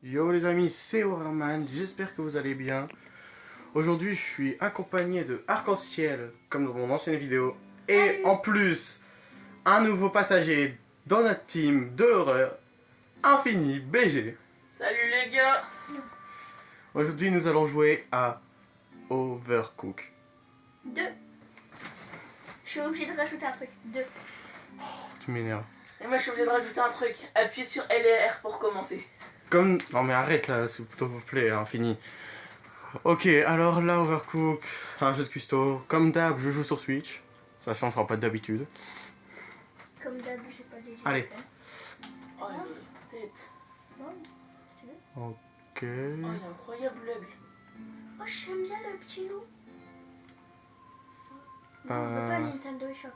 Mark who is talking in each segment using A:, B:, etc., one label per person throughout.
A: Yo les amis, c'est Horrorman, j'espère que vous allez bien. Aujourd'hui je suis accompagné de Arc-en-Ciel, comme dans mon ancienne vidéo. Et en plus, un nouveau passager dans notre team de l'horreur, Infini BG.
B: Salut les gars.
A: Aujourd'hui nous allons jouer à Overcook.
C: 2. Je suis obligée de rajouter un truc. 2.
A: Tu m'énerves.
B: Et moi je suis obligée de rajouter un truc. Appuyez sur L et R pour commencer.
A: Comme... Non mais arrête là, s'il vous plaît, Infini. Ok, alors là Overcook, un jeu de custo. Comme d'hab, je joue sur Switch. Ça changera pas d'habitude.
C: Comme d'hab, j'ai pas les jeux.
A: Allez.
B: Oh les têtes.
C: Bon, c'est bon.
A: Ok.
B: Oh il y a incroyable l'aigle.
C: Oh, j'aime bien le petit loup. Non, on veut pas Nintendo eShop.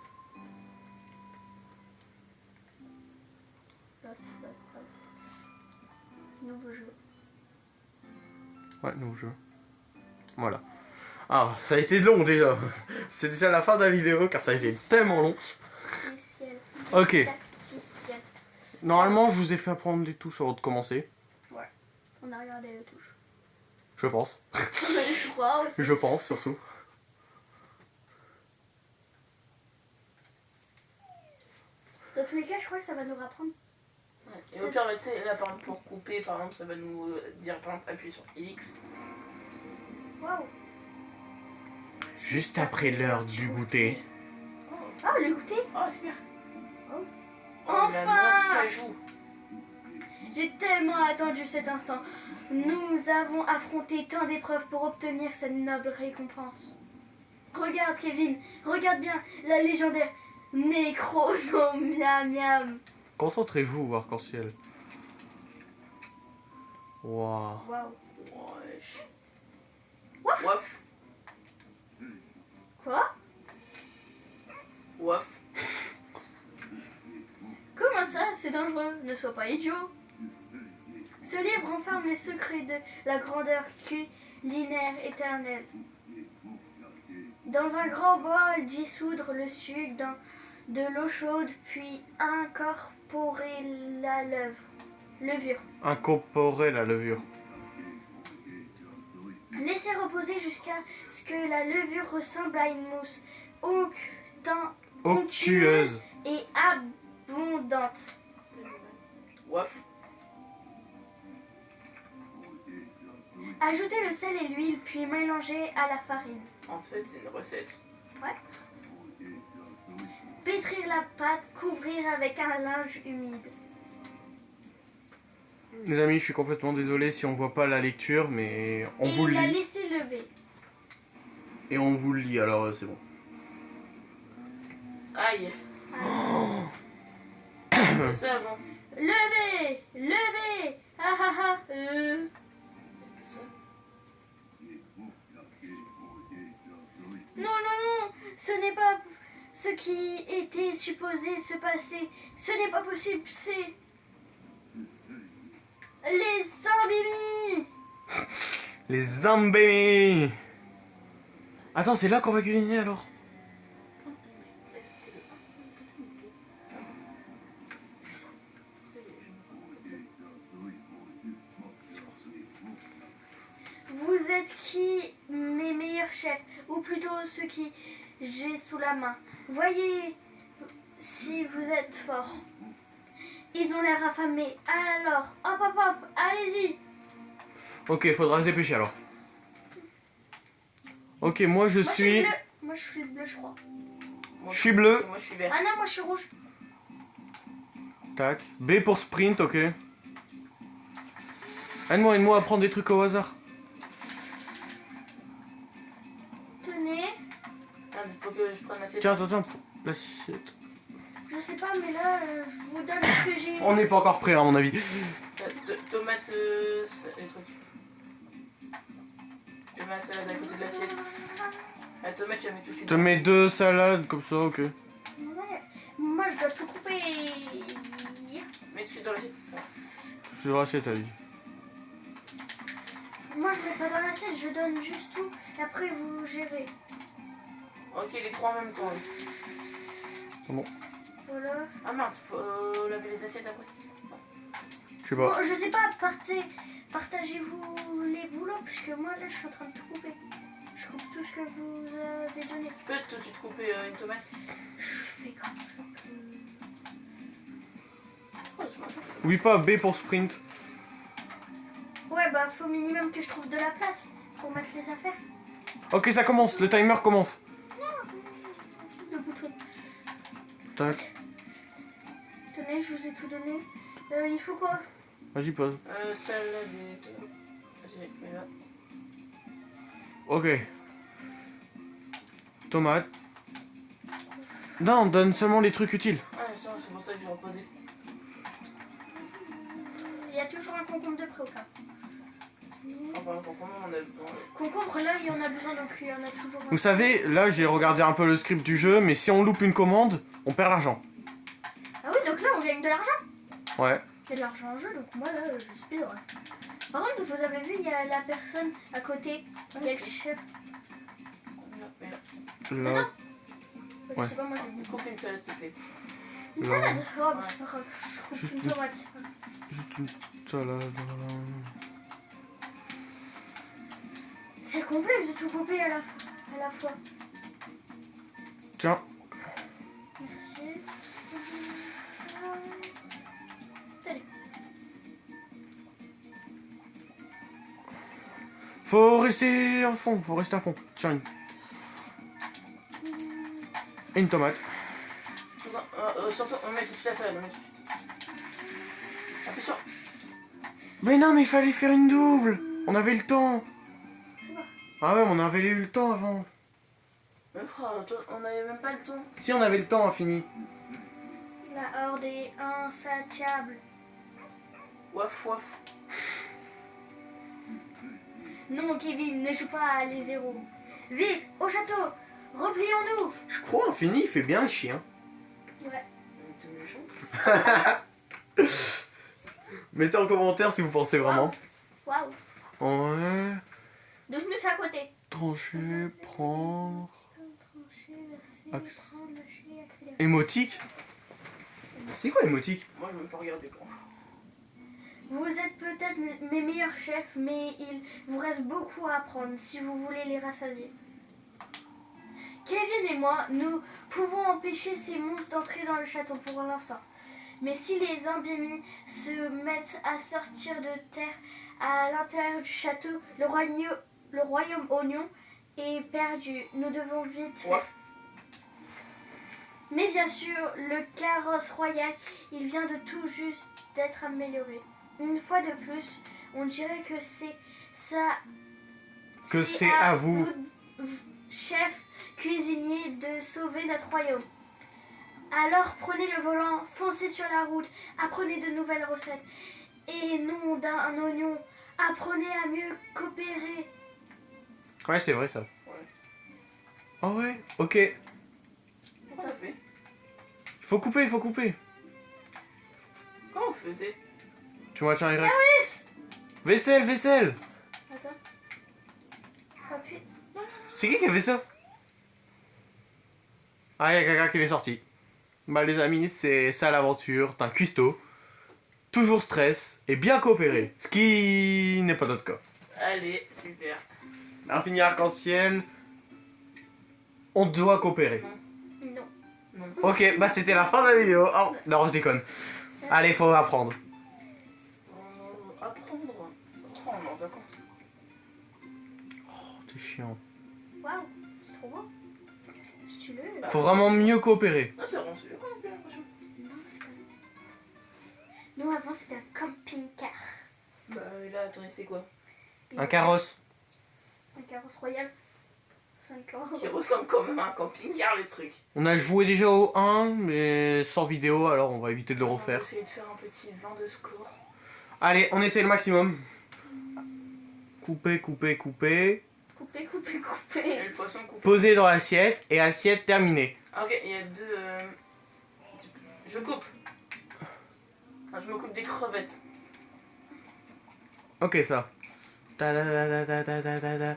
C: Nouveau jeu.
A: Ouais, nouveau jeu. Voilà. Ah, ça a été long déjà. C'est déjà la fin de la vidéo car ça a été tellement long.
C: Tacticiel.
A: Ok.
C: Tacticiel.
A: Normalement, je vous ai fait apprendre les touches avant de commencer.
C: Ouais. On a regardé les touches.
A: Je pense.
C: On a les choix aussi.
A: Je pense surtout.
C: Dans tous les cas, je crois que ça va nous rapprendre.
B: Ouais. Et au pire, tu sais, là par exemple pour couper, par exemple, ça va nous dire par exemple appuyer sur X.
C: Waouh.
A: Juste après l'heure du goûter.
C: Oh, le goûter.
B: Oh super.
C: Oh.
B: Oh, la noix de
C: Enfin.
B: cajou.
C: J'ai tellement attendu cet instant. Nous avons affronté tant d'épreuves pour obtenir cette noble récompense. Regarde Kevin, regarde bien la légendaire Necronomiam.
A: Concentrez-vous, Arc-en-Ciel. Waouh.
C: Waouh.
B: Wesh.
C: Waf.
B: Waf.
C: Quoi?
B: Waf.
C: Comment ça? C'est dangereux, ne sois pas idiot. Ce livre renferme les secrets de la grandeur culinaire éternelle. Dans un grand bol, dissoudre le sucre dans de l'eau chaude, puis incorporer la levure.
A: Incorporer la levure.
C: Laissez reposer jusqu'à ce que la levure ressemble à une mousse
A: Onctueuse.
C: et abondante.
B: Waf.
C: Ajoutez le sel et l'huile, puis mélangez à la farine.
B: En fait, c'est une recette.
C: Ouais. Pétrir la pâte, couvrir avec un linge humide.
A: Les amis, je suis complètement désolé si on voit pas la lecture, mais on vous le
C: la
A: lit.
C: laisser lever.
A: Et on vous le lit, alors c'est bon.
B: Aïe.
A: Oh.
B: C'est ça avant.
C: Levez, levez. Ah ah ah.
B: C'est ça.
C: Non, non, non. Ce n'est pas ce qui était supposé se passer. Ce n'est pas possible. C'est les zombies.
A: Les zombies. Attends, c'est là qu'on va cuisiner alors?
C: Vous êtes qui mes meilleurs chefs, ou plutôt ceux qui j'ai sous la main. Voyez si vous êtes forts. Ils ont l'air affamés. Alors, hop hop hop, allez-y.
A: Ok, faudra se dépêcher alors. Ok, moi je
C: Moi je suis
A: suis...
C: bleu. Moi je suis bleu, je crois.
B: Moi,
A: Je suis bleu.
B: Moi je suis vert.
C: Ah non, moi je suis rouge.
A: Tac. B pour sprint, ok. Aide-moi à prendre des trucs au hasard.
C: Tenez.
B: Ah, faut que je prenne l'assiette.
A: Tiens, attends, l'assiette.
C: Je sais pas, mais là, je vous donne ce que j'ai.
A: On n'est pas encore prêt à mon avis.
B: Tomate, les trucs. Je mets la salade à côté de l'assiette. La tomate, tu la mets tout de suite.
A: Je te mets 2 salades comme ça, ok.
C: Ouais. Moi je dois tout couper.
B: Mets tout de suite dans l'assiette. Ouais.
A: C'est dans l'assiette, elle dit.
C: Moi je mets pas dans l'assiette, je donne juste tout. Et après vous gérez.
B: Ok, les trois en même temps.
A: C'est bon.
C: Voilà.
B: Ah merde, faut laver les assiettes après.
A: Je sais pas.
C: Bon, je sais pas, partagez-vous les boulots, puisque moi là je suis en train de tout couper. Je coupe tout ce que vous avez donné.
B: Tu peux tout de suite couper une tomate.
C: Je fais comme ça.
B: Oh, c'est moche.
A: Oui, pas B pour sprint.
C: Ouais, bah faut minimum que je trouve de la place pour mettre les affaires.
A: Ok, ça commence, le timer commence.
C: Le bouton.
A: Tac,
C: Tenez, je vous ai tout donné. Il faut quoi?
A: vas-y, pose.
B: Celle-là des tomates. Vas-y, mets-la.
A: Ok. Tomate. Non, on donne seulement les trucs utiles.
B: Ah, c'est pour ça que j'ai reposé.
C: Il y a toujours un concombre de près au cas.
B: Ah, pardon, pour comment on a besoin.
C: Concombre, là, il y en a besoin, donc il y en a toujours un.
A: Vous savez, là j'ai regardé un peu le script du jeu, mais si on loupe une commande, on perd l'argent.
C: Ah oui, donc là, on gagne de l'argent.
A: Ouais.
C: Il y a de l'argent en jeu, donc moi, là, j'espère. Par contre, vous avez vu, il y a la personne à côté. Il y a le chef.
B: Mets-la.
A: Là.
C: Je sais pas, moi, j'ai mis.
B: Coupe une salade, s'il te plaît.
C: Une
A: Non.
C: salade. Oh, bah, c'est pas grave. Je coupe
A: Juste
C: une
A: une-
C: tomate. c'est pas grave.
A: Juste une salade. Voilà.
C: C'est complexe de tout couper à la fois.
A: Tiens,
C: Merci. Salut.
A: faut rester à fond, faut rester à fond. Tiens, une tomate.
B: Surtout, on met tout de suite la salade. On met tout de suite. Appuie sur.
A: Mais non, mais il fallait faire une double. On avait le temps. Ah ouais, mais on avait eu le temps avant.
B: Mais frère, toi, on avait même pas le temps.
A: Si on avait le temps, fini.
C: La horde est insatiable.
B: Waf waf.
C: Non, Kevin, ne joue pas à les zéros. Vite, au château. Replions-nous.
A: Je crois, Infini, il fait bien le chien.
C: Ouais.
B: T'es méchant.
A: Mettez en commentaire si vous pensez vraiment.
C: Waouh.
A: Ouais.
C: Donc nous c'est à côté.
A: Trancher, prendre.
C: Trancher, verser,
A: Axe.
C: prendre, lâcher, accélérer.
A: Émotique. C'est quoi émotique?
B: Moi, je vais même pas regarder. Bon.
C: Vous êtes peut-être mes meilleurs chefs, mais il vous reste beaucoup à apprendre si vous voulez les rassasier. Kevin et moi, nous pouvons empêcher ces monstres d'entrer dans le château pour l'instant. Mais si les embémis se mettent à sortir de terre à l'intérieur du château, le royaume oignon est perdu. Nous devons vite...
B: Ouais.
C: Mais bien sûr, le carrosse royal, il vient de tout juste d'être amélioré. Une fois de plus, on dirait que c'est ça...
A: Que c'est à vous.
C: Chef cuisinier, de sauver notre royaume. Alors prenez le volant, foncez sur la route, apprenez de nouvelles recettes. Et nom d'un oignon, apprenez à mieux coopérer.
A: Ouais, c'est vrai ça.
B: Ouais.
A: Ah ouais, ok.
B: Comment on fait?
A: Faut couper, faut couper.
B: Comment on faisait?
A: Tu vois, tiens, Y.
C: Service.
A: Vaisselle, vaisselle.
C: Attends. Faut appuyer.
A: C'est qui a fait ça? Ah, il y a quelqu'un qui est sorti. Bah les amis, c'est ça l'aventure d'un cuistot. Toujours stress et bien coopéré. Ce qui n'est pas notre cas.
B: Allez, super.
A: Infini arc-en-ciel. On doit coopérer.
C: Non.
B: Non.
A: Ok, bah c'était la fin de la vidéo. Oh, non, je déconne. Allez, faut apprendre.
B: Apprendre. Oh, on est en vacances.
A: Oh, t'es chiant.
C: Waouh, c'est trop beau. Stylé.
A: Faut vraiment mieux coopérer.
B: Non, c'est vraiment celui qu'on a fait l'impression.
C: Non, c'est pas. Nous avant c'était un camping-car.
B: Bah là, attendez, c'est quoi?
A: Un carrosse.
C: Un carrosse royal. 5 ans.
B: Qui ressemble quand même à un camping-car, les trucs.
A: On a joué déjà au 1, mais sans vidéo, alors on va éviter de le
B: On va
A: refaire.
B: essayer de faire un petit 20 de score.
A: Allez, on essaie le maximum. Couper, couper, couper.
C: Couper, couper,
B: Et
C: couper.
B: le poisson coupé.
A: Poser dans l'assiette et assiette terminée.
B: Ah, ok, il y a deux. Je coupe. Ah, je me coupe des crevettes.
A: Ok, ça. Ta -da -da -da -da -da -da -da.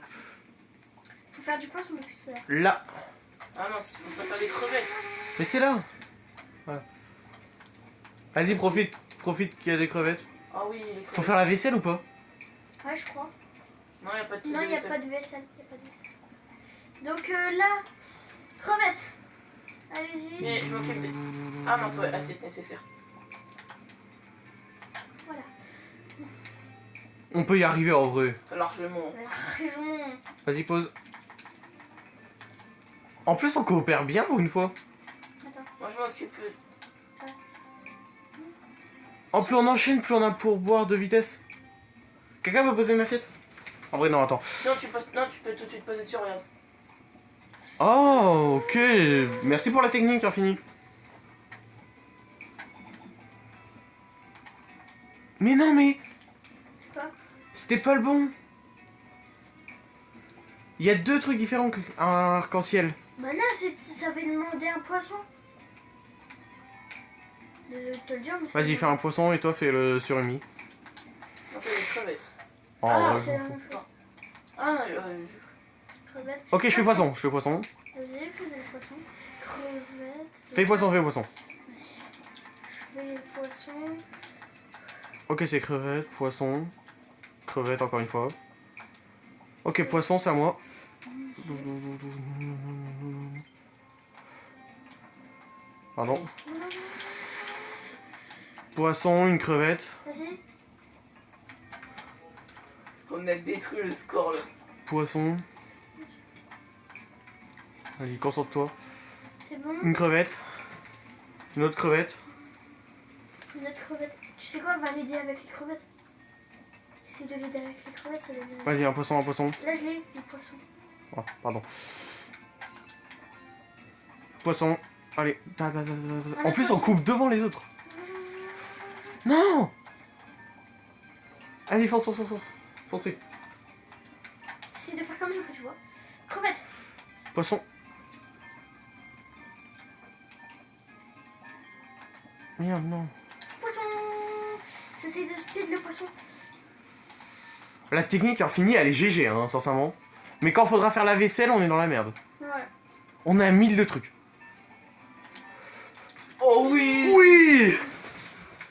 C: Faut faire du poisson depuis tout à l'heure.
A: Là.
B: Ah non, faut pas faire des crevettes.
A: Mais c'est là. Ouais. Vas-y, profite. Profite qu'il y a des crevettes.
B: Ah oui, les crevettes.
A: Faut faire la vaisselle ou pas?
C: Ouais, je crois.
B: Non, il n'y a pas de
C: Non, il n'y a
B: vaisselle.
C: pas de vaisselle. Y a pas de vaisselle. Donc là, crevettes. Allez-y.
B: Et je m'occupe des... Ah mince, ouais, assiette nécessaire.
C: Voilà.
A: On peut y arriver en vrai.
B: Largement.
C: Largement.
A: Vas-y, pose. En plus, on coopère bien pour une fois.
C: Attends.
B: Moi, je m'occupe...
A: En plus on enchaîne, plus on a pour boire de vitesse. Quelqu'un peut poser une assiette? En vrai, non, attends.
B: Non, non, tu peux tout de suite poser dessus, regarde.
A: Oh, ok. Merci pour la technique, Infini. Mais non, mais...
C: Quoi?
A: C'était pas le bon. Il y a deux trucs différents qu'un arc-en-ciel.
C: Bah non, ça avait demandé un poisson. Désolé de te le dire, mais...
A: Vas-y, fais un poisson et toi fais le surimi.
B: Non, c'est des crevettes.
A: Oh,
C: Ah,
A: ouais.
C: c'est la même chose.
B: Ah,
C: Crevettes.
A: Ok, je fais poisson, je fais poisson.
C: Vas-y, faisez le poisson. Crevettes.
A: Fais poisson, fais poisson.
C: Je fais poisson.
A: Ok, c'est crevette, poisson. Crevette encore une fois. Ok, poisson, c'est à moi. Pardon. Poisson, une crevette.
C: Vas-y.
B: on a détruit le score là.
A: Poisson. Vas-y, concentre-toi.
C: C'est bon.
A: Une crevette. Une autre crevette.
C: Une autre crevette. Tu sais quoi, on va l'aider avec les crevettes. Essaye de l'aider avec les crevettes, ça va bien.
A: Vas-y, un poisson, un poisson.
C: Là, je l'ai, le poisson.
A: Oh, pardon. Poisson. Allez. Ta, ta, ta, ta, ta. En plus, on coupe devant les autres. Non. Allez, fonce, fonce, fonce. Foncez.
C: J'essaie de faire comme je peux, tu vois. Crevette.
A: Poisson. Merde, non.
C: Poisson. J'essaie de speed le poisson.
A: La technique infinie, elle est GG, hein, sincèrement. Mais quand faudra faire la vaisselle, on est dans la merde.
C: Ouais.
A: On a 1000 de trucs.
B: Oh oui.
A: Oui.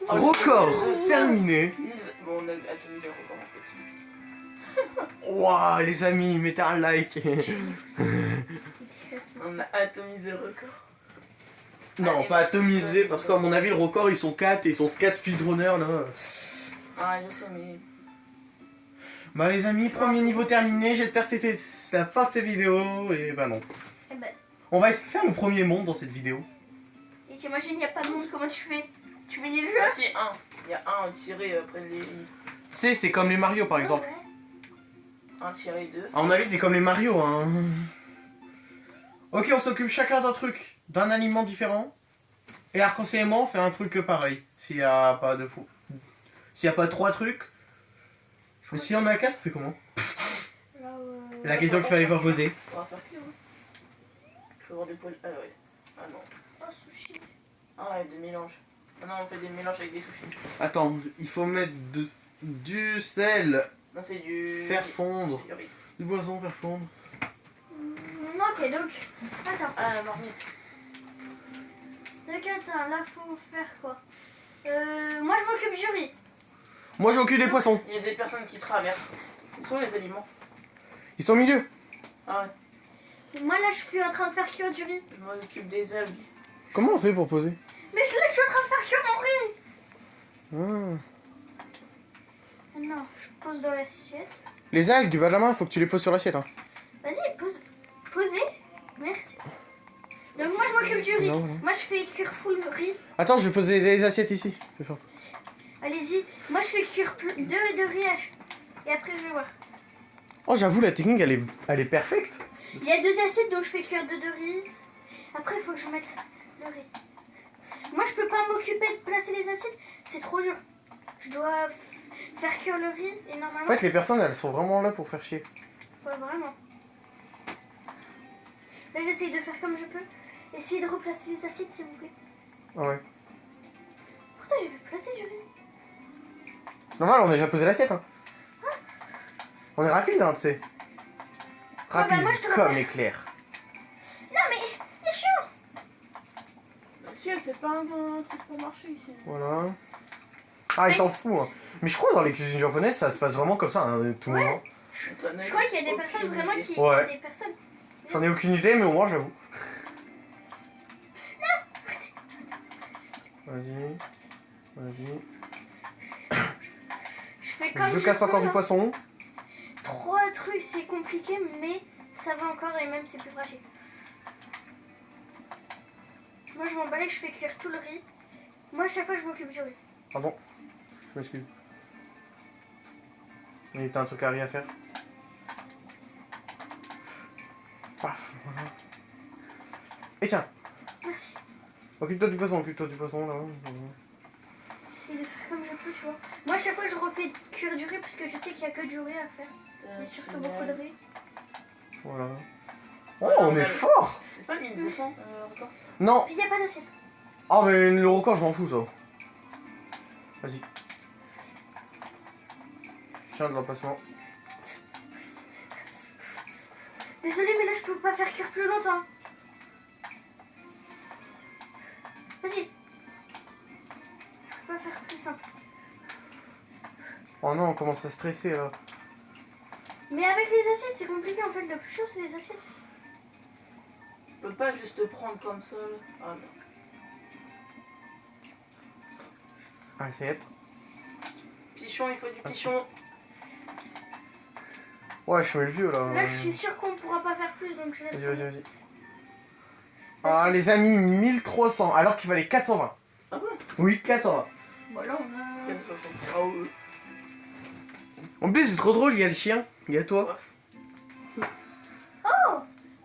B: Oh,
A: Record
B: le-
A: terminé.
B: Bon, on a atomisé le record en fait.
A: Waouh, les amis, mettez un like.
B: On a atomisé le record.
A: Non,
B: Allez,
A: pas
B: merci,
A: atomisé,
B: toi.
A: parce qu'à mon avis, le record, ils sont 4 et ils sont 4 speedrunners là.
B: Ah, je sais, mais.
A: Bah, les amis, premier niveau terminé. J'espère que c'était la fin de cette vidéo. Et bah, non.
C: Eh ben,
A: On va essayer de faire le premier monde dans cette vidéo.
C: et t'imagines, il n'y a pas de monde, comment tu fais? Tu finis le jeu?
B: Ah, si, un. Il y a un tiré après les.
A: Tu sais, c'est comme les Mario par exemple.
C: Ouais.
B: Un tiré deux.
A: À mon avis, c'est comme les Mario, hein. Ok, on s'occupe chacun d'un truc, d'un aliment différent. Et arc-en-ciel et moi, on fait un truc pareil. S'il n'y a pas de fou. S'il n'y a pas 3 trucs. Mais s'il y en a 4, on fait comment?
C: Là,
A: La question qu'il fallait pas poser.
B: On va faire que. Je vais voir des poils. Ah ouais. Ah non.
C: Oh, sushi.
B: Ah ouais, des mélanges. Ah non, on fait des mélanges avec des sushis.
A: Attends, il faut mettre du sel,
B: Non, c'est du.
A: faire fondre,
B: C'est du riz.
A: du boisson, faire fondre.
C: Ok, donc. Attends.
B: Ah, la marmite.
C: Donc, attends, là, faut faire quoi? Moi, je m'occupe du riz.
A: Moi, j'ai occupé des poissons.
B: Il y a des personnes qui traversent. Ils sont où les aliments?
A: Ils sont au milieu.
B: Ah ouais.
C: Moi, là, je suis en train de faire cuire du riz.
B: Je m'occupe des algues.
A: Comment on fait pour poser?
C: Mais là, je suis en train de faire cuire mon riz.
A: Ah.
C: Non, je pose dans l'assiette.
A: Les algues du Benjamin, faut que tu les poses sur l'assiette. Hein.
C: Vas-y, pose. Posez. Merci. Donc, moi, je m'occupe du riz.
A: Non, non.
C: Moi, je fais cuire full riz.
A: Attends, je vais poser les assiettes ici. Je vais faire.
C: Allez-y. Moi, je fais cuire deux de riz. Et après, je vais voir.
A: Oh, j'avoue, la technique, elle est parfaite.
C: Il y a 2 assiettes, donc je fais cuire 2 de riz. Après, il faut que je mette le riz. Moi, je peux pas m'occuper de placer les assiettes. C'est trop dur. Je dois faire cuire le riz et
A: En
C: normalement...
A: fait, les personnes, elles sont vraiment là pour faire chier.
C: Ouais, vraiment. Là, j'essaye de faire comme je peux. Essayez de replacer les assiettes, s'il vous plaît.
A: Ah ouais.
C: Pourtant, j'ai fait placer du riz.
A: Normal, on a déjà posé l'assiette. Hein. On est rapide, hein, tu sais. Rapide,
C: moi, je te
A: comme
C: rappelle.
A: l'éclair.
C: Non, mais il est chiant.
B: Si, c'est pas un truc pour marcher ici.
A: Voilà. Ah, il s'en fout. Hein. Mais je crois que dans les cuisines japonaises, ça se passe vraiment comme ça, hein, tout le
C: Ouais.
A: moment.
C: Je crois qu'il y a des personnes vraiment qui...
A: Ouais.
C: Il y a des personnes...
A: J'en ai aucune idée, mais au moins, j'avoue. Vas-y. Vas-y.
C: Je fais comme
A: Je casse encore du poisson.
C: 3 trucs, c'est compliqué, mais ça va encore et même c'est plus fragile. Moi, je m'emballais que je fais cuire tout le riz. Moi, à chaque fois, je m'occupe du riz.
A: Pardon. Je m'excuse. Il y a un truc à riz à faire. Paf, voilà. Et tiens,
C: Merci.
A: occupe-toi du poisson, là.
C: J'essaie de faire comme je peux, tu vois. Moi, à chaque fois, je refais cuire du riz parce que je sais qu'il n'y a que du riz à faire. Et surtout beaucoup de riz.
A: Voilà. Oh, on est fort.
B: C'est pas 1200 record?
A: Non.
C: Il n'y a pas d'assiette.
A: Ah, mais le record, je m'en fous, ça. Vas-y. Tiens, de l'emplacement.
C: Désolée, mais là, je peux pas faire cuire plus longtemps. Vas-y. Je peux pas faire plus simple.
A: Oh non, on commence à stresser, là.
C: Mais avec les assiettes, c'est compliqué. En fait, le plus chaud, c'est les assiettes.
B: On peut pas juste te prendre comme ça, là. Ah non.
A: Assiette.
B: Pichon, il faut du pichon.
A: Ouais, je mets le vieux, là.
C: Là, je suis sûre qu'on pourra pas faire plus, donc je laisse.
A: Vas-y. Ah, les amis, 1300, alors qu'il fallait 420.
B: Ah bon?
A: Oui, 420.
C: Voilà, on a...
B: 460. Ah oui.
A: En plus, c'est trop drôle, il y a le chien. Il y a toi.
C: Par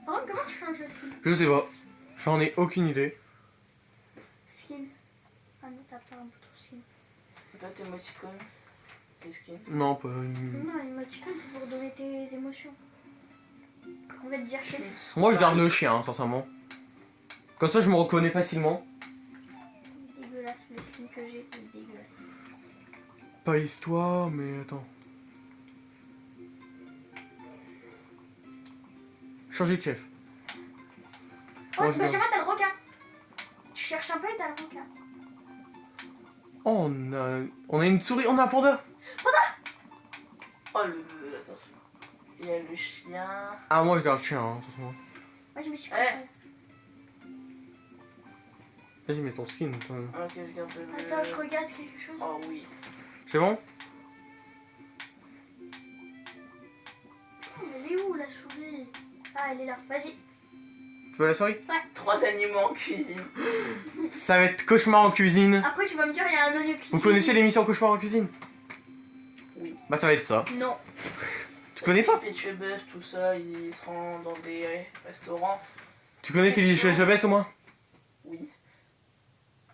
C: contre, comment tu changes de skin?
A: Je sais pas. J'en ai aucune idée.
C: Skin. Ah non, t'as pas un bouton skin.
B: Pas tes émoticônes. Tes skins.
A: Non, pas.
C: Non, emoticon, c'est pour donner tes émotions. On va te dire qu'est-ce que
A: Moi, je garde le chien, hein, sincèrement. Comme ça, je me reconnais facilement.
C: c'est dégueulasse. Le skin que j'ai est dégueulasse.
A: Pas histoire, mais attends. Changer de chef.
C: Oh,
A: Ouais, c'est
C: Benjamin, t'as le requin. Tu cherches un peu et t'as le requin.
A: Oh, on a une souris, on a un panda.
B: Oh le. Attends. Il y a le chien.
A: Ah, moi, je garde le chien, hein, sincèrement.
C: Moi, je me suis
B: Eh.
C: préparée.
A: Vas-y, mets ton skin. toi.
B: Ok, je garde le.
C: Attends, je regarde quelque chose.
B: Oh oui.
A: C'est bon?
C: Oh, elle est où la souris? Ah, elle est là. Vas-y.
A: Tu veux la souris?
B: 3 animaux en cuisine.
A: Ça va être cauchemar en cuisine.
C: Après, tu vas me dire, il y a un oignon qui...
A: Vous connaissez l'émission Cauchemar en cuisine?
B: Oui.
A: Bah, ça va être ça.
C: Non.
A: Tu connais pas?
B: Pitch Buzz, tout ça, ils se rendent dans des restaurants.
A: Tu connais Philippe Chebet au moins?
B: Oui.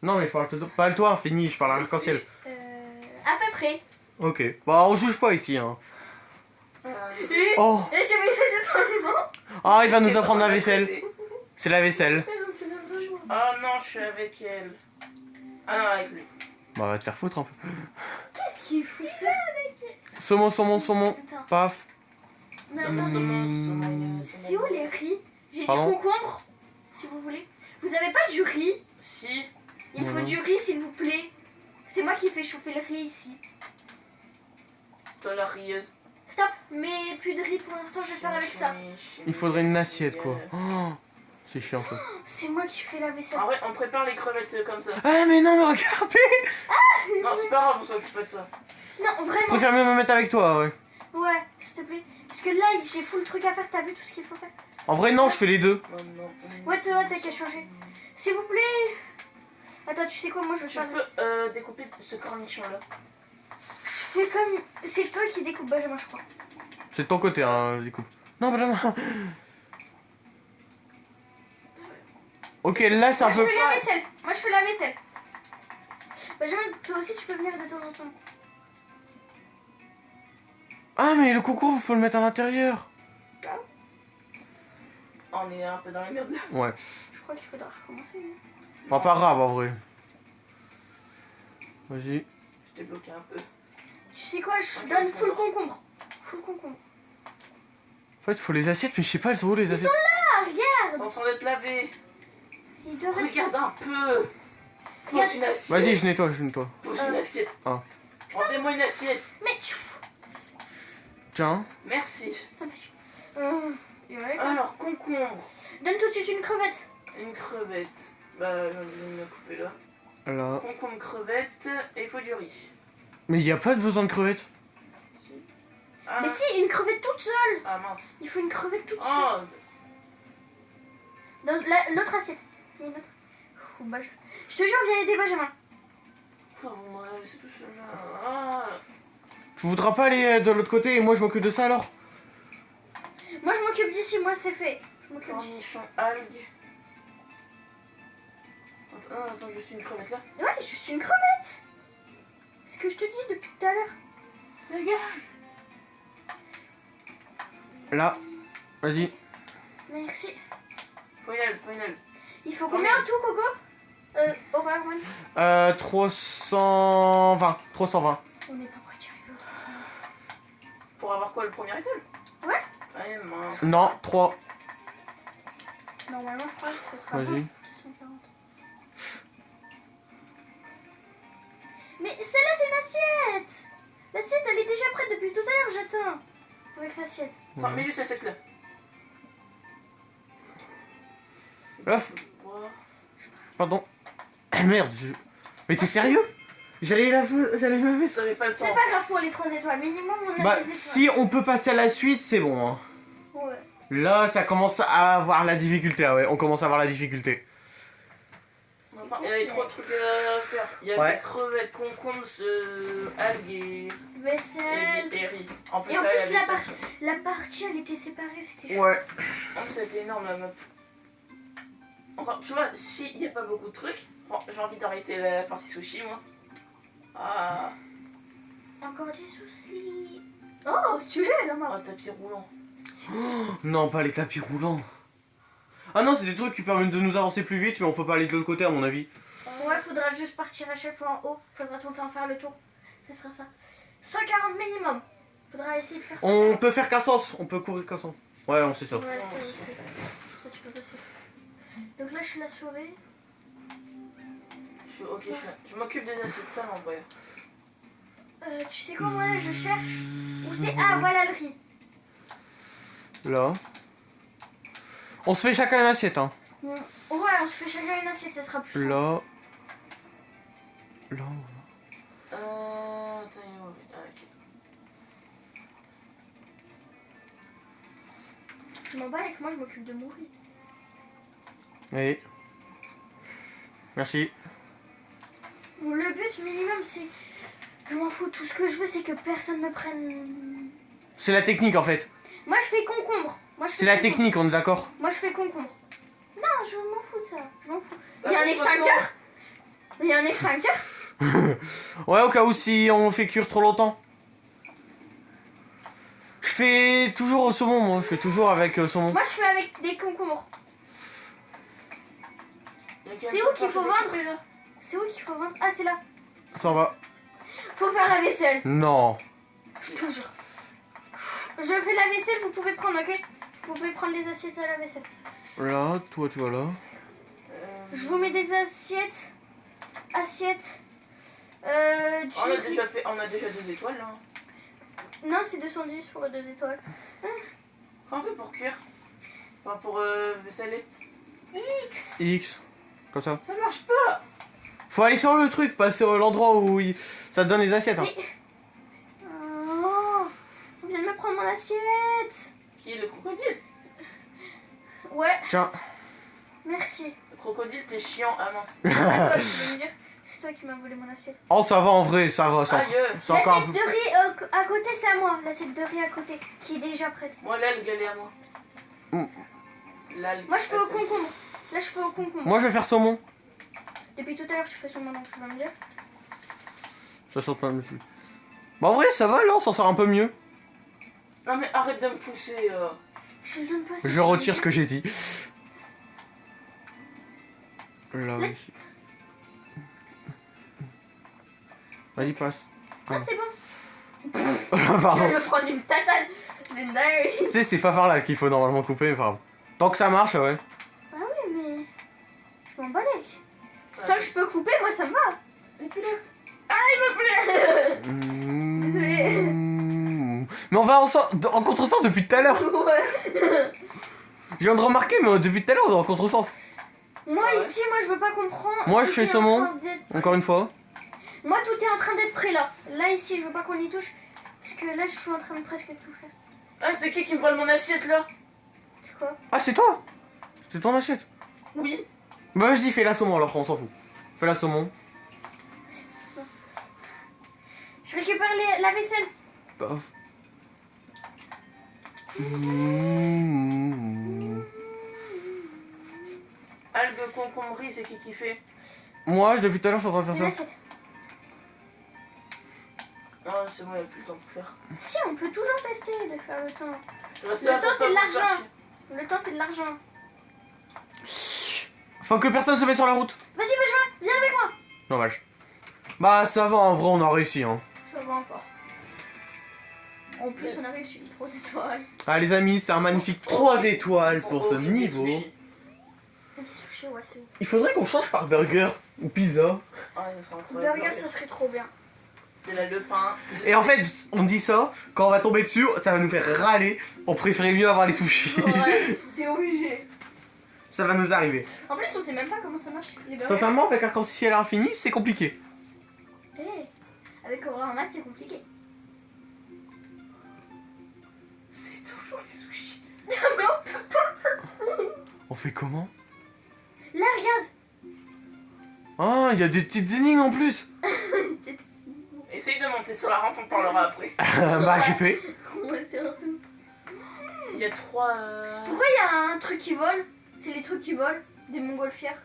A: Non, mais je parle pas de toi, fini, je parle à l'arc-en-ciel.
C: À peu près.
A: Ok. Bah, on juge pas ici, hein.
B: Si.
A: Oh!
C: Et je vais faire cet argument.
A: Ah, il va nous apprendre la vaisselle. C'est la vaisselle.
B: Ah non, je suis avec elle. Ah non, avec lui.
A: Bah, va te faire foutre un peu.
C: Qu'est-ce qu'il faut faire?
A: Saumon.
C: Attends.
A: Paf.
C: Mais
B: Saumon,
C: attends.
B: saumon,
C: C'est où les riz? J'ai du
A: Pardon?
C: concombre, si vous voulez. Vous avez pas du riz?
B: Si.
C: Il me faut
A: Non.
C: du riz, s'il vous plaît. C'est moi qui fais chauffer le riz ici.
B: C'est toi la rieuse.
C: Stop, mais plus de riz pour l'instant, je vais faire avec ça.
A: Il faudrait une assiette, quoi. Oh, c'est chiant, ça.
C: C'est moi qui fais la vaisselle.
B: En vrai, on prépare les crevettes comme ça.
A: Ah, mais non, mais regardez!
B: Non, c'est pas grave, on s'occupe pas de ça.
C: Non,
A: Je
C: vraiment.
A: préfère mieux me mettre avec toi, ouais.
C: Ouais, s'il te plaît. Parce que là, j'ai full truc à faire, t'as vu tout ce qu'il faut faire.
A: En vrai, non, je fais les deux.
C: Ouais, t'as qu'à changer. S'il vous plaît. Attends, tu sais quoi, moi je vais
B: Tu
C: faire.
B: peux découper ce cornichon là.
C: Je fais comme. C'est toi qui découpes, Benjamin, je crois.
A: C'est de ton côté, hein, du coup. Non, Benjamin. Ok, là, c'est un
C: Moi, je
A: peu...
C: fais la vaisselle. Moi, je fais la vaisselle. Benjamin, toi aussi, tu peux venir de temps en temps.
A: Ah, mais le concours, faut le mettre à l'intérieur.
B: On est un peu dans la merde là.
A: Ouais.
C: Je crois qu'il faudra recommencer. hein.
A: Bon, pas grave, en vrai. Vas-y.
B: Je t'ai bloqué un peu.
C: Tu sais quoi, je donne full concombre. Full concombre.
A: En fait, il faut les assiettes, mais je sais pas, elles sont où, les assiettes?
C: Ah, regarde.
B: Sans être lavé.
C: Il doit être.
B: Regarde un peu. Pose une assiette.
A: Vas-y, je nettoie.
B: Pose une assiette.
A: Ah.
B: Rendez-moi une assiette.
C: Mais tchouf,
A: Tiens.
B: Merci.
C: ça me fait chier. Et ouais,
B: Alors, concombre.
C: donne tout de suite une crevette.
B: Une crevette. Bah, je vais me couper là.
A: Là.
B: Concombre, crevette. Et il faut du riz.
A: Mais il n'y a pas de besoin de crevettes.
B: Si. Ah,
C: Mais si, une crevette toute seule.
B: ah mince.
C: Il faut une crevette toute seule.
B: Oh,
C: Dans l'autre assiette. Il y a une autre. Ouh, bah, je te jure, viens aider Benjamin.
B: pourquoi vous m'avez laissé tout seul là? Ah.
A: Tu voudras pas aller de l'autre côté et moi je m'occupe de ça alors?
C: Moi, je m'occupe d'ici. Moi, c'est fait. Je m'occupe d'ici.
B: Cornichon, algues. Attends, je suis une crevette là.
C: Ouais, juste une crevette. C'est ce que je te dis depuis tout à l'heure.
B: Dégage.
A: Là. Vas-y.
C: Merci.
B: Faut une aile.
C: Il faut combien en tout, Coco Horaire Man.
A: 320. 320.
C: On n'est pas prêt d'y arriver au 300.
B: Pour avoir quoi, le premier étoile?
C: Ouais.
B: Ouais, mince.
A: Non, 3.
C: Normalement, je crois que ce sera
A: Vas-y.
C: bon. 240. Mais celle-là, c'est une assiette. L'assiette, elle est déjà prête depuis tout à l'heure, j'attends. Avec l'assiette.
B: Attends, mets juste l'assiette là.
A: Là. Pardon. Merde. Mais t'es sérieux? J'allais la mettre.
B: Vous avez pas le temps.
C: C'est pas grave pour les 3 étoiles. Minimum, on a
A: Bah,
C: des étoiles.
A: si on peut passer à la suite, c'est bon. Hein.
C: Ouais.
A: Là, ça commence à avoir la difficulté. Ah ouais, on commence à avoir la difficulté.
B: Enfin, il y avait 3 trucs à faire. Il y a
A: Ouais.
B: des crevettes, concombres, algues
C: Vaisselle.
B: et riz. En plus,
C: Et en
B: là,
C: plus,
B: il y avait
C: la,
B: ça.
C: la partie, elle était séparée. C'était chaud.
A: Ouais.
B: En plus, ça a été énorme la map. Encore, tu vois, s'il n'y a pas beaucoup de trucs, bon, j'ai envie d'arrêter la partie sushi, moi. Ah,
C: Encore des soucis. Oh, stylé, là, ma.
B: oh tapis roulant.
A: Non, pas les tapis roulants. Ah non, c'est des trucs qui permettent de nous avancer plus vite, mais on peut pas aller de l'autre côté à mon avis.
C: Ouais, faudra juste partir à chaque fois en haut. Faudra tout le temps faire le tour. Ce sera ça. 140 minimum. Faudra essayer de faire ça.
A: On peut faire qu'un sens, on peut courir qu'un sens. Ouais, on sait ça.
C: Ouais, ça, tu peux passer. Donc là, je suis la souris.
B: Ok, je suis là. Je m'occupe des assiettes sales en vrai.
C: Tu sais quoi, moi, là, je cherche. Où c'est? Ah, voilà le riz.
A: Là. On se fait chacun une assiette, hein.
C: Ouais, on se fait chacun une assiette, ça sera plus simple.
A: Là. Là.
B: Attends, il est où? Ah, ok.
C: Je m'en bats avec moi, je m'occupe de mon riz.
A: Allez. Merci.
C: Bon, le but minimum, c'est... Je m'en fous, tout ce que je veux, c'est que personne me prenne...
A: C'est la technique en fait.
C: Moi, je fais concombre. Moi, je fais
A: C'est la
C: concombre.
A: technique, on est d'accord.
C: Moi, je fais concombre. Non, je m'en fous de ça. Je m'en fous. Il y
B: Bah,
C: a un
B: de toute
C: extincteur.
B: façon,
C: Il y a un extincteur.
A: Ouais, au cas où si on fait cuire trop longtemps. Je fais toujours au saumon, moi. Je fais toujours avec saumon.
C: Moi, je fais avec des concombres.
B: il y a quand
C: C'est
B: même
C: où
B: ça
C: qu'il
B: pour
C: faut
B: se
C: vendre
B: découper, là.
C: C'est où qu'il faut vendre? Ah, c'est là.
A: Ça va.
C: Faut faire la vaisselle.
A: Non.
C: Je te jure. Je fais la vaisselle, vous pouvez prendre, ok? Vous pouvez prendre les assiettes à la vaisselle.
A: Là, toi tu vas là.
C: Je vous mets des assiettes. Assiettes.
B: On a
C: Du...
B: déjà fait, on a déjà 2 étoiles là.
C: Non, c'est 210 pour les 2 étoiles.
B: Un peu pour cuire. Enfin, pour saler.
C: X.
A: X. Comme ça.
B: Ça marche pas.
A: Faut aller sur le truc, pas sur l'endroit où ça te donne les assiettes. Hein.
C: Mais... Oh, on vient de me prendre mon assiette.
B: Qui est le crocodile?
C: Ouais,
A: Tiens.
C: merci.
B: Le crocodile, t'es chiant. Ah mince.
C: C'est quoi, tu veux me dire? C'est toi qui m'as volé mon assiette.
A: Oh, ça va en vrai, ça va.
B: Aïe.
A: C'est encore un
C: L'assiette
A: peu.
C: de riz à côté, c'est à moi. L'assiette de riz à côté, qui est déjà prête.
B: Moi, l'algue, elle est à moi.
A: Mm.
B: L'algue.
C: Moi, je fais
B: elle,
C: au
B: ça-
C: concombre. Là, je fais au concombre.
A: Moi je vais faire saumon.
C: Depuis tout à l'heure, tu fais son moment, tu vas me dire.
A: Ça saute pas dessus. Bah en vrai, ça va là, on s'en sort un peu mieux.
B: Non, mais arrête de me pousser là.
C: Je te donne pas ça.
A: Je retire ce que j'ai dit. Là
C: Là.
A: aussi. Vas-y, passe.
C: Ah, c'est bon. Je
A: Pardon.
C: vais me prendre une tatane. C'est une dinguerie.
A: Tu sais, c'est pas par là qu'il faut normalement couper, mais pardon. Tant que ça marche, ouais.
C: Ah oui, mais... Je m'en balèque. Tant que je peux couper, moi ça me va.
B: Et puis laisse. Ah, il me plaît.
C: Désolée.
A: Mais on va en contresens depuis tout à l'heure.
C: Ouais.
A: Je viens de remarquer, mais depuis tout à l'heure, on est en contresens.
C: Moi
B: Ah ouais.
C: ici, moi je veux pas comprendre.
A: Moi, je
C: Tout
A: fais
C: est en
A: saumon.
C: train d'être-
A: Encore une fois.
C: Moi tout est en train d'être prêt là. Là ici, je veux pas qu'on y touche. Parce que là, je suis en train de presque tout faire.
B: Ah, c'est qui me vole mon assiette là?
C: C'est quoi?
A: Ah, c'est toi. C'est ton assiette.
B: Oui.
A: Bah, vas-y, fais la saumon alors, on s'en fout. Fais la saumon.
C: Je récupère la vaisselle.
A: Paf.
B: Algue, concombre, riz, c'est qui fait?
A: Moi, depuis tout à l'heure, je suis en train de
C: Une
A: faire ça.
C: assiette.
B: Non, c'est bon, il n'y a plus le temps pour faire.
C: Si, on peut toujours tester de faire le temps.
B: Je reste
C: Le
B: là
C: temps,
B: pour
C: c'est
B: pas
C: de
B: vous faire
C: l'argent.
B: chier.
C: Le temps, c'est de l'argent.
A: Faut que personne se mette sur la route.
C: Vas-y, Benjamin, viens avec moi.
A: Dommage. Bah, ça va, en vrai, on a réussi, hein.
C: Ça va encore. En plus,
B: Yes.
C: on a réussi les 3 étoiles.
A: Ah, les amis, c'est un magnifique 3 étoiles
B: Ils sont
A: pour ce
B: horribles, les
A: niveau.
B: sushis.
C: Les sushis, ouais, c'est ouf.
A: Il faudrait qu'on change par burger ou pizza.
B: Ah, ça serait incroyable.
C: Burger, ça serait trop bien.
B: C'est là le pain.
A: Et en fait, on dit ça, quand on va tomber dessus, ça va nous faire râler. On préférait mieux avoir les sushis.
C: Ouais, c'est obligé.
A: Ça va nous arriver.
C: En plus, on sait même pas comment ça marche. Les burgers.
A: Sincèrement, avec arc-en-ciel infini, c'est compliqué.
C: Eh, avec Aurore en maths, c'est compliqué.
B: C'est toujours les sushis.
C: Mais on peut pas.
A: On fait comment?
C: Là, regarde.
A: Ah, il y a des petites énigmes en plus.
B: Essaye de monter sur la rampe, on parlera après.
A: Bah, j'ai fait.
C: Ouais, c'est un truc.
B: Il y a 3.
C: Pourquoi il y a un truc qui vole? C'est les trucs qui volent, des montgolfières.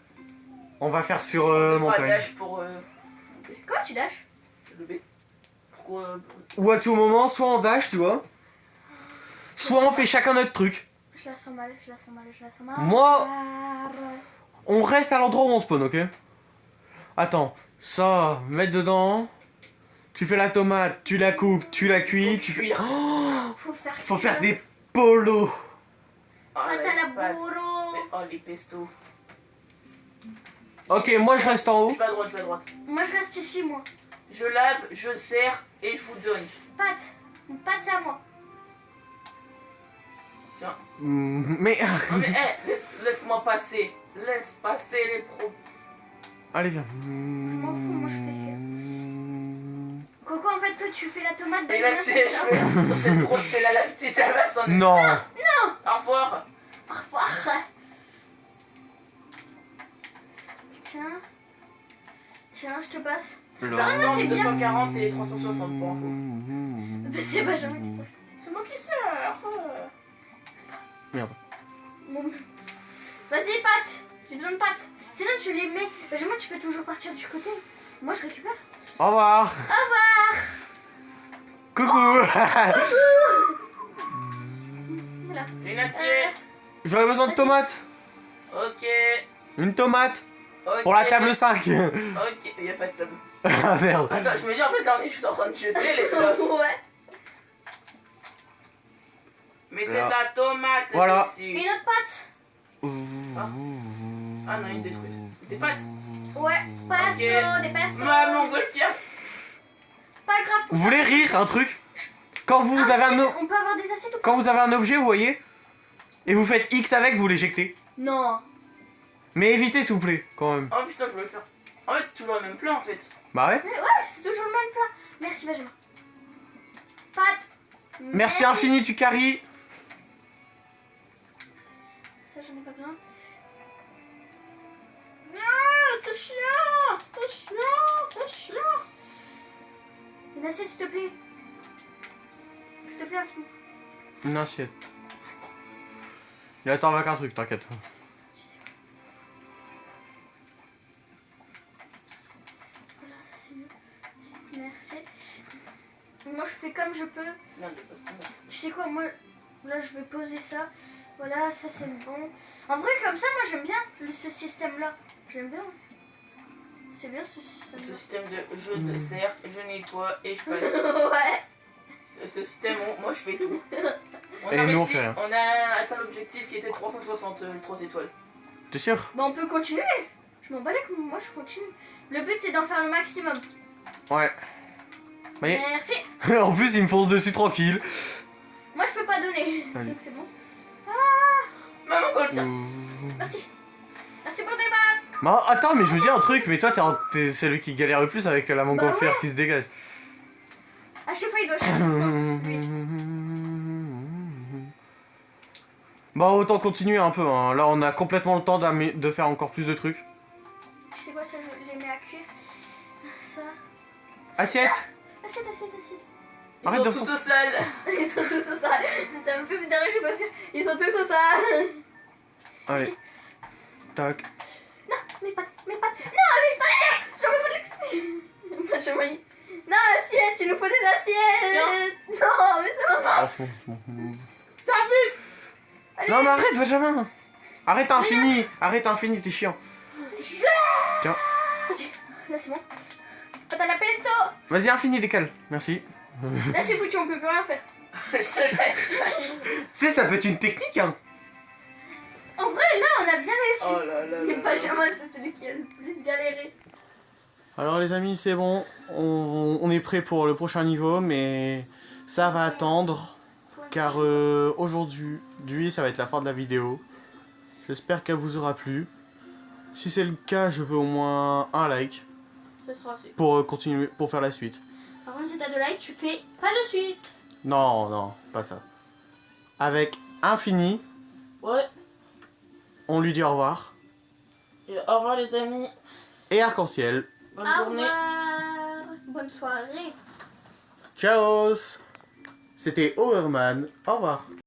A: On va faire sur
B: Des
A: montagne.
B: dash pour
C: Comment tu dashes?
B: le B. Pourquoi
A: Ou à tout moment, soit on dash, tu vois. Soit on fait chacun notre truc.
C: Je la sens mal, je la sens mal, je la sens mal.
A: Moi-
C: Ah,
A: On reste à l'endroit où on spawn, ok? Attends, ça, mettre dedans. Tu fais la tomate, tu la coupes, tu la cuis,
B: Faut
A: tu fais.
B: cuire.
A: Oh,
C: faut faire
A: faut
C: ça.
A: faire des polos.
B: Ah,
C: Pâte à la
B: les pâtes.
C: bourreau.
B: Mais- Oh, les pestos.
A: Ok, moi je reste en haut.
B: Je vais à droite, je vais à droite.
C: Moi, je reste ici, moi.
B: Je lave, je sers et je vous donne.
C: Pâte. Pâte, c'est à moi.
B: Tiens.
A: Mais.
B: Non mais, laisse-moi passer. Laisse passer les pros.
A: Allez, viens.
C: Je m'en fous, moi, je fais faire. Coco, en fait, toi, tu fais la tomate.
B: Et là,
C: Benjamin,
B: tu sais,
C: fait ça.
B: je vais sur cette grosse, c'est là la petite, elle va s'en aller.
A: Non.
B: Au revoir.
C: Au revoir. Tiens. Tiens, je te passe.
B: Faire
C: c'est
B: 100,
C: bien.
B: 240 et 360 pour info.
C: Bah, c'est Benjamin qui sait.
B: C'est moi qui sers.
A: Merde.
C: Bon. Vas-y, pâte. J'ai besoin de pâtes. Sinon, tu les mets. Benjamin, tu peux toujours partir du côté. Moi, je récupère.
A: Au revoir.
C: Au revoir.
A: Coucou.
C: Voilà.
B: Une assiette.
A: J'aurais besoin de tomates.
B: Ok.
A: Une tomate.
B: Ok.
A: Pour la table 5.
B: Ok, y a pas de table.
A: Ah merde.
B: Attends, je me dis en fait là on est juste en train de jeter les tomates.
C: Ouais.
B: Mettez de
A: Là.
B: la tomate
A: Voilà.
B: dessus.
C: Une autre pâte.
B: Ah non, ils se détruisent. Des pâtes.
C: Ouais. Pasto,
B: Ok.
C: des pastos.
B: Maman Golfia.
C: Pas grave.
A: Vous voulez rire un truc? Quand vous avez un
C: On peut avoir des assiettes ou pas?
A: quand vous avez un objet, vous voyez, et vous faites X avec, vous l'éjectez.
C: Non.
A: Mais évitez s'il vous plaît, quand même.
B: Oh putain, je voulais le faire. En fait, c'est toujours le même plat en fait.
A: Bah ouais.
C: Mais ouais, c'est toujours le même plat. Merci, Benjamin. Pâte.
A: Merci infini, tu carries.
C: Ça, j'en ai pas besoin.
B: Ah, c'est chiant. C'est chiant. C'est chiant.
C: Une assiette, s'il te plaît. S'il te plaît, infini.
A: Une assiette. Il attend avec un truc, t'inquiète.
C: Voilà, ça c'est mieux. Merci. Moi, je fais comme je peux.
B: Non, il y a pas de tomate.
C: Tu sais quoi, moi, là, je vais poser ça. Voilà, ça c'est bon. En vrai, comme ça, moi, j'aime bien ce système-là. J'aime bien. C'est bien ce
B: Ce
C: système-là.
B: système de je te sers, je nettoie et je passe.
C: Ouais.
B: Ce système où moi je fais tout. On
A: Et
B: a
A: nous, on
B: réussi,
A: fait rien.
B: on a atteint l'objectif qui était 360, 3 étoiles.
A: T'es sûr?
C: Bah, on peut continuer. Je m'en bats les couilles, moi je continue. Le but c'est d'en faire le maximum.
A: Ouais. Mais
C: Merci.
A: en plus, il me fonce dessus tranquille.
C: Moi je peux pas donner.
A: Allez.
C: Donc c'est bon.
B: Maman, qu'on le tire.
C: Merci. Merci pour tes pattes.
A: Bah, attends, mais je me dis un truc, mais toi, t'es celui qui galère le plus avec la montgolfière qui se dégage.
C: À chaque fois il doit changer de sens. Lui.
A: Bah, autant continuer un peu. Hein. Là, on a complètement le temps de faire encore plus de trucs.
C: Je sais quoi, ça je les mets à cuire. Ça.
A: Assiette.
C: Assiette.
B: Ils
A: Arrête
B: sont
A: de
B: tous
A: foncer.
B: au sol.
C: Ils sont tous au sol. Ça me fait derrière que je dois faire. Ils sont tous au sol.
A: Allez. Tac.
C: Non, mes pattes. Non, l'extérieur. J'en veux pas de l'extérieur. Moi, je voyais. Non, l'assiette, il nous faut des assiettes. Non, mais ça va pas.
B: Ça abuse.
C: Allez.
A: Non, mais arrête, Benjamin. Arrête infini, t'es chiant. Tiens.
C: Vas-y, là c'est bon. Pâte à la pesto.
A: Vas-y, infini, décale. Merci.
C: Là c'est foutu, on peut plus rien faire.
B: Je te jette.
A: Tu sais, ça peut être une technique, hein.
C: En vrai, là, on a bien réussi.
B: Oh là là.
C: Le Benjamin, c'est celui qui a le plus galéré.
A: Alors, les amis, c'est bon. On est prêt pour le prochain niveau, mais ça va attendre. Car aujourd'hui, ça va être la fin de la vidéo. J'espère qu'elle vous aura plu. Si c'est le cas, je veux au moins un like
C: Ça sera assez.
A: pour continuer, pour faire la suite.
C: Par contre, si t'as 2 likes, tu fais pas de suite.
A: Non, pas ça. Avec infini,
B: Ouais.
A: on lui dit au revoir.
B: Et au revoir les amis.
A: Et arc-en-ciel.
B: Bonne
C: Au
B: journée.
C: revoir. Bonne soirée.
A: Ciao. C'était Overman. Au revoir.